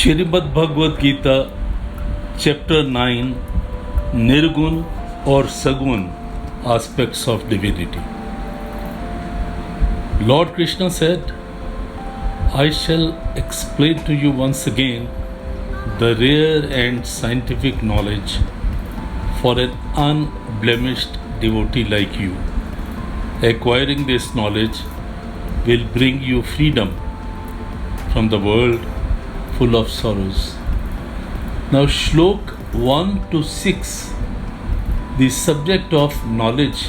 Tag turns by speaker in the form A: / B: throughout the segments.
A: Shrimad Bhagavad Gita Chapter 9 Nirguna or Sagun Aspects of Divinity. Lord Krishna said, I shall explain to you once again the rare and scientific knowledge for an unblemished devotee like you. Acquiring this knowledge will bring you freedom from the world full of sorrows. Now, Shlok 1 to 6, the subject of knowledge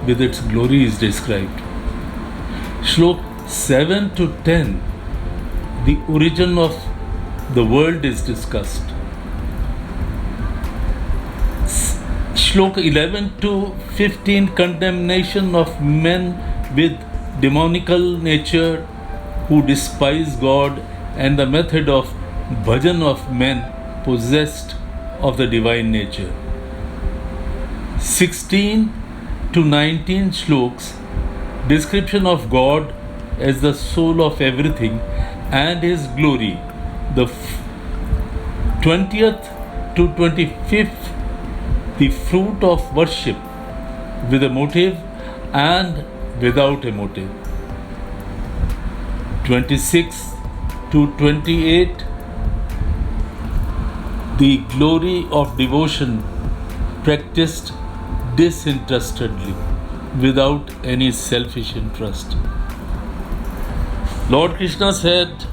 A: with its glory is described. Shlok 7 to 10, the origin of the world is discussed. Shlok 11 to 15, condemnation of men with demonical nature who despise God and the method of bhajan of men possessed of the divine nature. 16 to 19 shloks, description of God as the soul of everything and His glory. The 20th to 25th, the fruit of worship with a motive and without a motive. 26 to 28, the glory of devotion practiced disinterestedly without any selfish interest. Lord Krishna said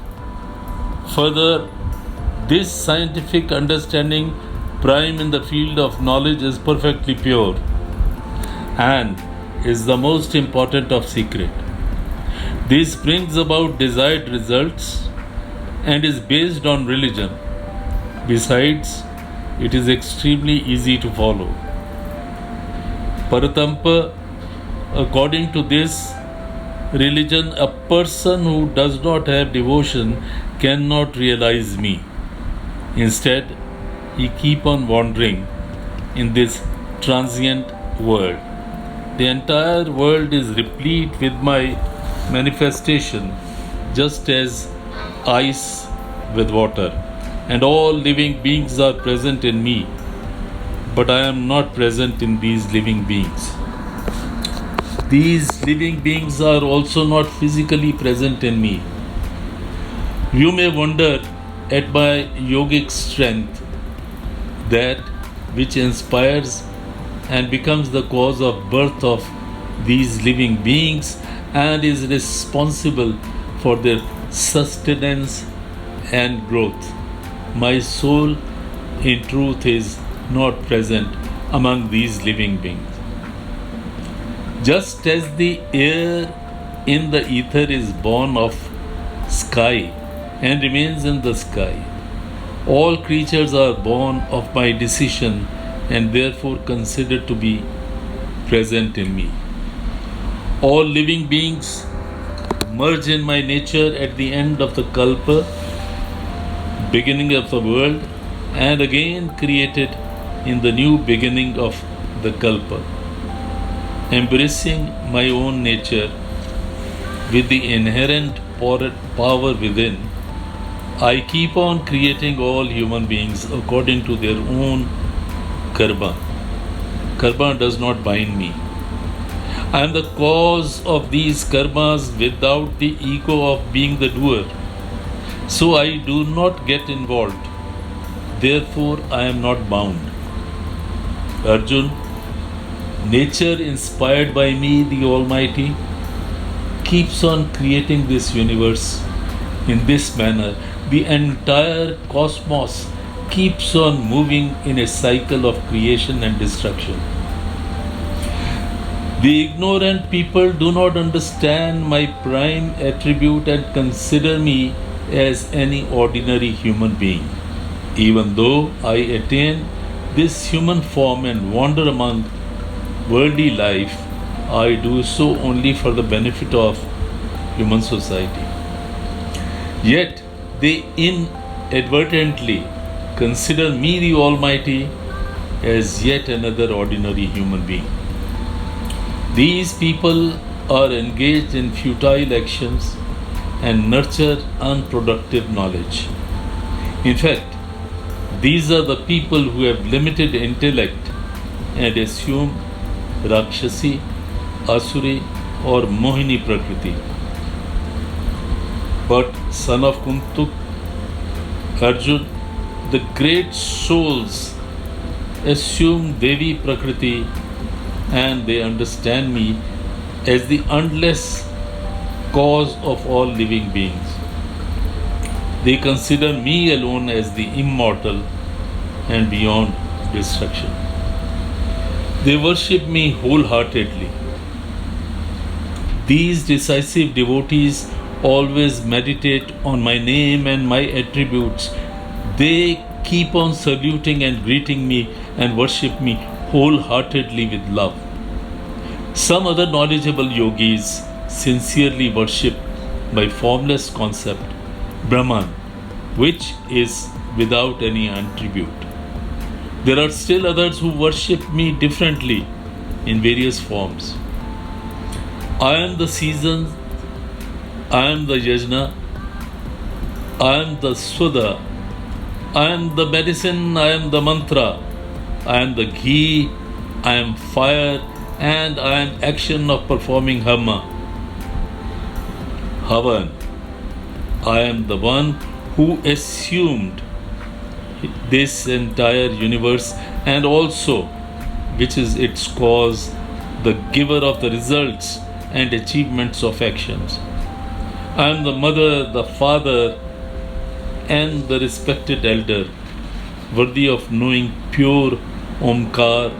A: further, this scientific understanding prime in the field of knowledge is perfectly pure and is the most important of secret. This brings about desired results and is based on religion. Besides, it is extremely easy to follow. Paratampa, according to this religion, a person who does not have devotion cannot realize me. Instead, he keep on wandering in this transient world. The entire world is replete with my manifestation, just as ice with water, and all living beings are present in me, but I am not present in these living beings. These living beings are also not physically present in me. You may wonder at my yogic strength, that which inspires and becomes the cause of birth of these living beings and is responsible for their sustenance and growth. My soul, in truth, is not present among these living beings. Just as the air in the ether is born of sky and remains in the sky, all creatures are born of my decision and therefore considered to be present in me. All living beings merge in my nature at the end of the kalpa, beginning of the world, and again created in the new beginning of the kalpa. Embracing my own nature with the inherent power within, I keep on creating all human beings according to their own karma. Karma does not bind me. I am the cause of these karmas without the ego of being the doer. So I do not get involved. Therefore, I am not bound. Arjun, nature inspired by me, the Almighty, keeps on creating this universe in this manner. The entire cosmos keeps on moving in a cycle of creation and destruction. The ignorant people do not understand my prime attribute and consider me as any ordinary human being. Even though I attain this human form and wander among worldly life, I do so only for the benefit of human society. Yet they inadvertently consider me, the Almighty, as yet another ordinary human being. These people are engaged in futile actions and nurture unproductive knowledge. In fact, these are the people who have limited intellect and assume Rakshasi, Asuri or Mohini Prakriti. But son of Kuntuk, Arjun, the great souls assume Devi Prakriti and they understand me as the endless cause of all living beings. They consider me alone as the immortal and beyond destruction. They worship me wholeheartedly. These decisive devotees always meditate on my name and my attributes. They keep on saluting and greeting me and worship me wholeheartedly with love. Some other knowledgeable yogis sincerely worship my formless concept, Brahman, which is without any attribute. There are still others who worship me differently in various forms. I am the season, I am the yajna, I am the sudha, I am the medicine, I am the mantra, I am the ghee, I am fire, and I am action of performing Havan. I am the one who assumed this entire universe and also, which is its cause, the giver of the results and achievements of actions. I am the mother, the father, and the respected elder, worthy of knowing pure Omkar,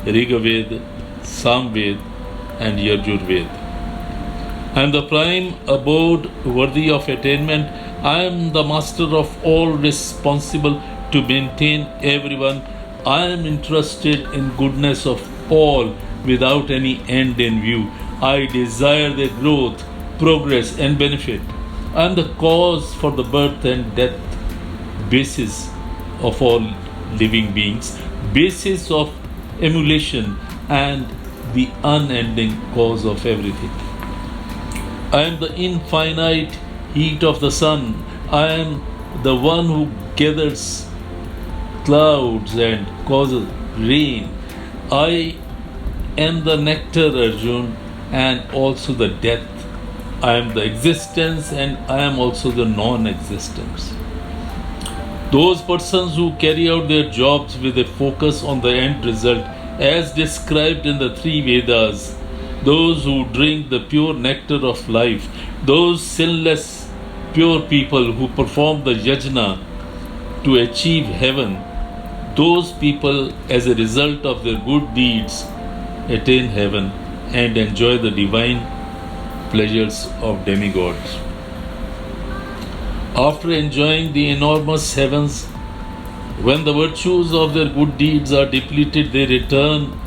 A: Rigved, Samved, and Yajurved. I am the prime abode worthy of attainment. I am the master of all, responsible to maintain everyone. I am interested in goodness of all without any end in view. I desire their growth, progress, and benefit. I am the cause for the birth and death, basis of all living beings, basis of emulation, and the unending cause of everything. I am the infinite heat of the sun. I am the one who gathers clouds and causes rain. I am the nectar, Arjun, and also the death. I am the existence and I am also the non-existence. Those persons who carry out their jobs with a focus on the end result as described in the three Vedas, those who drink the pure nectar of life, those sinless, pure people who perform the yajna to achieve heaven, those people, as a result of their good deeds, attain heaven and enjoy the divine pleasures of demigods. After enjoying the enormous heavens, when the virtues of their good deeds are depleted, they return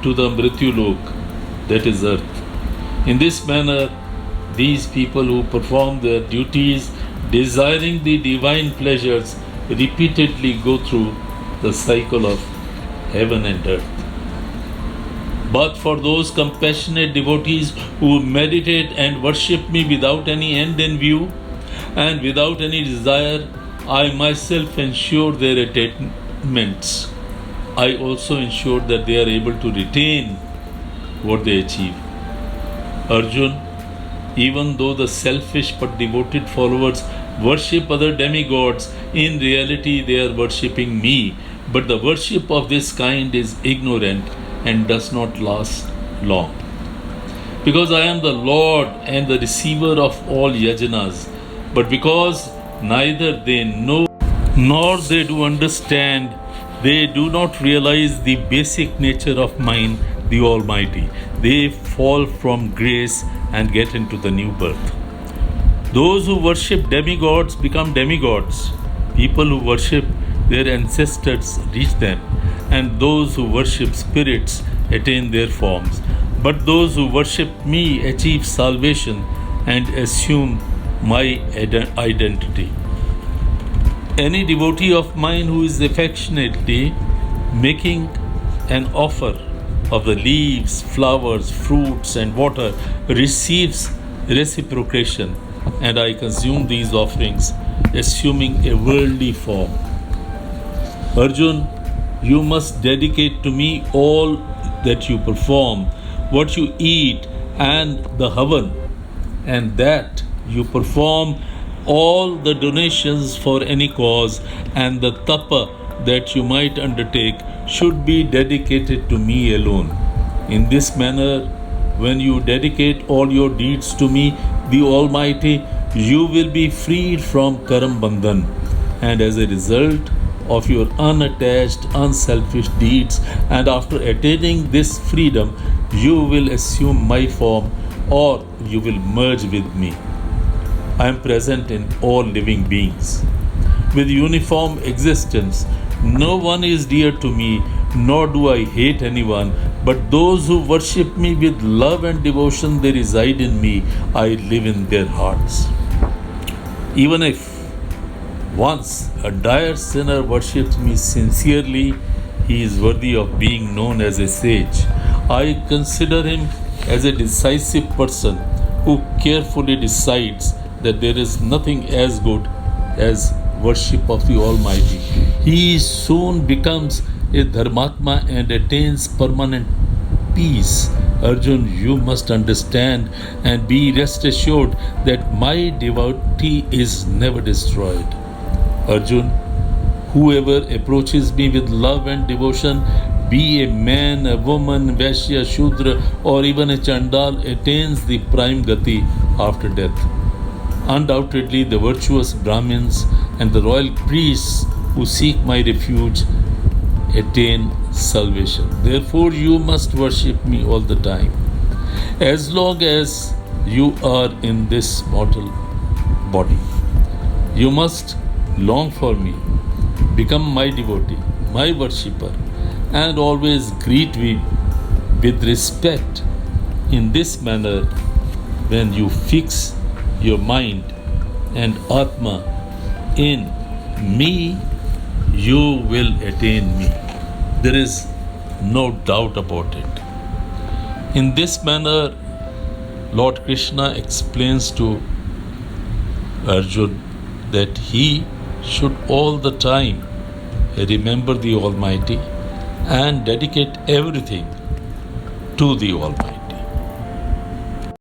A: to the Mrityulok, that is earth. In this manner, these people who perform their duties, desiring the divine pleasures, repeatedly go through the cycle of heaven and earth. But for those compassionate devotees who meditate and worship me without any end in view and without any desire, I myself ensure their attainments. I also ensure that they are able to retain what they achieve. Arjun, even though the selfish but devoted followers worship other demigods, in reality they are worshipping me. But the worship of this kind is ignorant and does not last long. Because I am the Lord and the receiver of all yajanas, but because neither they know nor they do understand, they do not realize the basic nature of mine, the Almighty. They fall from grace and get into the new birth. Those who worship demigods become demigods. People who worship their ancestors reach them, and those who worship spirits attain their forms. But those who worship me achieve salvation and assume my identity. Any devotee of mine who is affectionately making an offer of the leaves, flowers, fruits, and water receives reciprocation, and I consume these offerings assuming a worldly form. Arjun, you must dedicate to me all that you perform, what you eat, and the havan, and that you perform all the donations for any cause, and the tapa that you might undertake should be dedicated to me alone. In this manner, when you dedicate all your deeds to me, the Almighty, you will be freed from Karam Bandhan, and as a result of your unattached, unselfish deeds, and after attaining this freedom, you will assume my form or you will merge with me. I am present in all living beings. With uniform existence, no one is dear to me, nor do I hate anyone, but those who worship me with love and devotion, they reside in me, I live in their hearts. Even if once a dire sinner worships me sincerely, he is worthy of being known as a sage. I consider him as a decisive person who carefully decides that there is nothing as good as worship of the Almighty. He soon becomes a Dharmatma and attains permanent peace. Arjun, you must understand and be rest assured that my devotee is never destroyed. Arjun, whoever approaches me with love and devotion, be a man, a woman, Vaishya, Shudra, or even a Chandal, attains the prime gati after death. Undoubtedly, the virtuous Brahmins and the royal priests who seek my refuge attain salvation. Therefore, you must worship me all the time. As long as you are in this mortal body, you must long for me, become my devotee, my worshipper, and always greet me with respect. In this manner, when you fix your mind and Atma in me, you will attain me. There is no doubt about it. In this manner, Lord Krishna explains to Arjun that he should all the time remember the Almighty and dedicate everything to the Almighty.